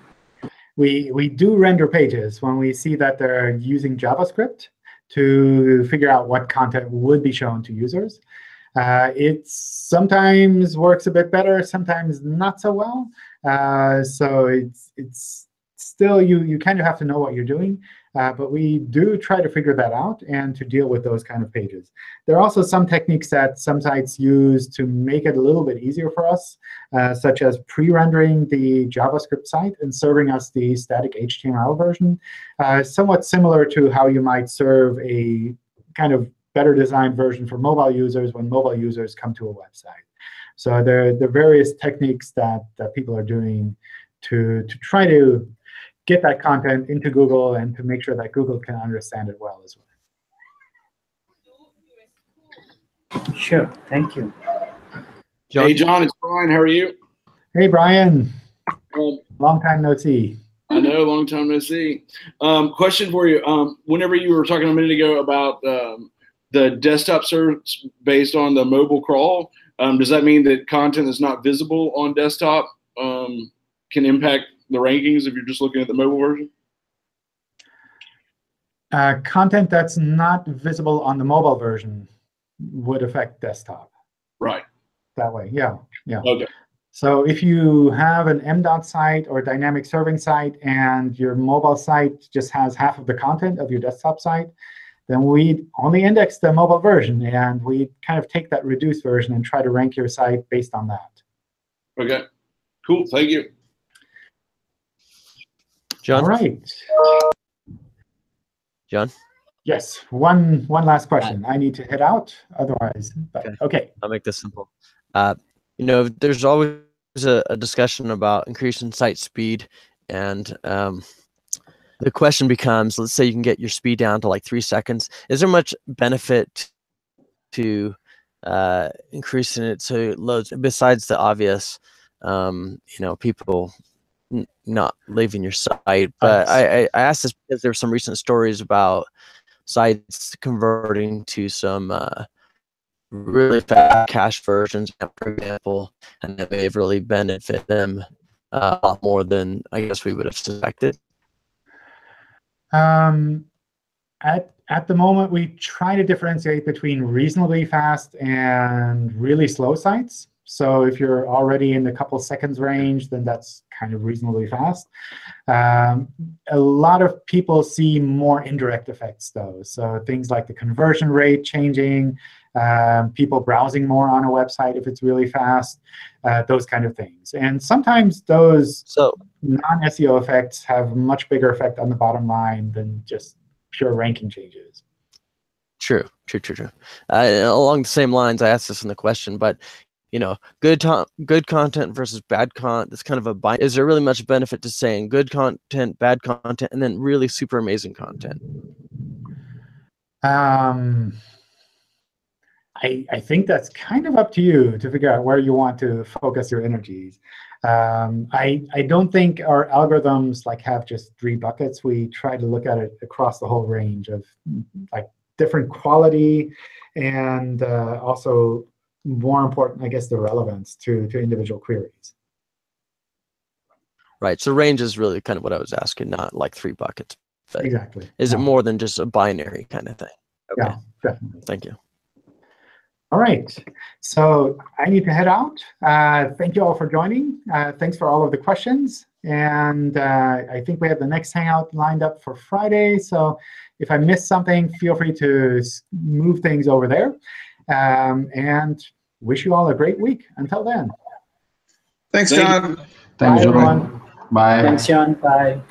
We do render pages when we see that they're using JavaScript to figure out what content would be shown to users. It sometimes works a bit better, sometimes not so well. So it's still, you kind of have to know what you're doing. But we do try to figure that out and to deal with those kind of pages. There are also some techniques that some sites use to make it a little bit easier for us, such as pre-rendering the JavaScript site and serving us the static HTML version, somewhat similar to how you might serve a kind of better designed version for mobile users when mobile users come to a website. So there are various techniques that people are doing to try to get that content into Google and to make sure that Google can understand it well as well. Sure, thank you. John? Hey, John, it's Brian. How are you? Hey, Brian. Long time no see. I know, long time no see. Question for you. Whenever you were talking a minute ago about the desktop search based on the mobile crawl, does that mean that content that's not visible on desktop can impact the rankings if you're just looking at the mobile version? Content that's not visible on the mobile version would affect desktop. Right. That way, yeah. Okay. So if you have an Mdot site or dynamic serving site and your mobile site just has half of the content of your desktop site, then we only index the mobile version, and we kind of take that reduced version and try to rank your site based on that. Okay. Cool. Thank you. John? All right. John? Yes, one last question. I need to head out, otherwise. Okay. I'll make this simple. You know, there's always a discussion about increasing site speed, and the question becomes, let's say you can get your speed down to like 3 seconds. Is there much benefit to increasing it so it loads, besides the obvious, you know, people not leaving your site? But I asked this because there were some recent stories about sites converting to some really fast cache versions, for example, and that may have really benefit them a lot more than I guess we would have suspected. At the moment, we try to differentiate between reasonably fast and really slow sites. So if you're already in the couple seconds range, then that's kind of reasonably fast. A lot of people see more indirect effects, though. So things like the conversion rate changing, people browsing more on a website if it's really fast, those kind of things. And sometimes those non-SEO effects have a much bigger effect on the bottom line than just pure ranking changes. True. Along the same lines, I asked this in the question, but you know, good content versus bad content. That's kind of a bind. Is there really much benefit to saying good content, bad content, and then really super amazing content? I think that's kind of up to you to figure out where you want to focus your energies. I don't think our algorithms like have just 3 buckets. We try to look at it across the whole range of like different quality and also, more important, I guess, the relevance to individual queries. Right. So range is really kind of what I was asking, not like 3 buckets. Exactly. Is it more than just a binary kind of thing? Okay. Yeah, definitely. Thank you. All right. So I need to head out. Thank you all for joining. Thanks for all of the questions. And I think we have the next Hangout lined up for Friday. So if I missed something, feel free to move things over there. And wish you all a great week. Until then. Thanks, John. Thanks, Bye, John. everyone. Bye. Thanks, John. Bye.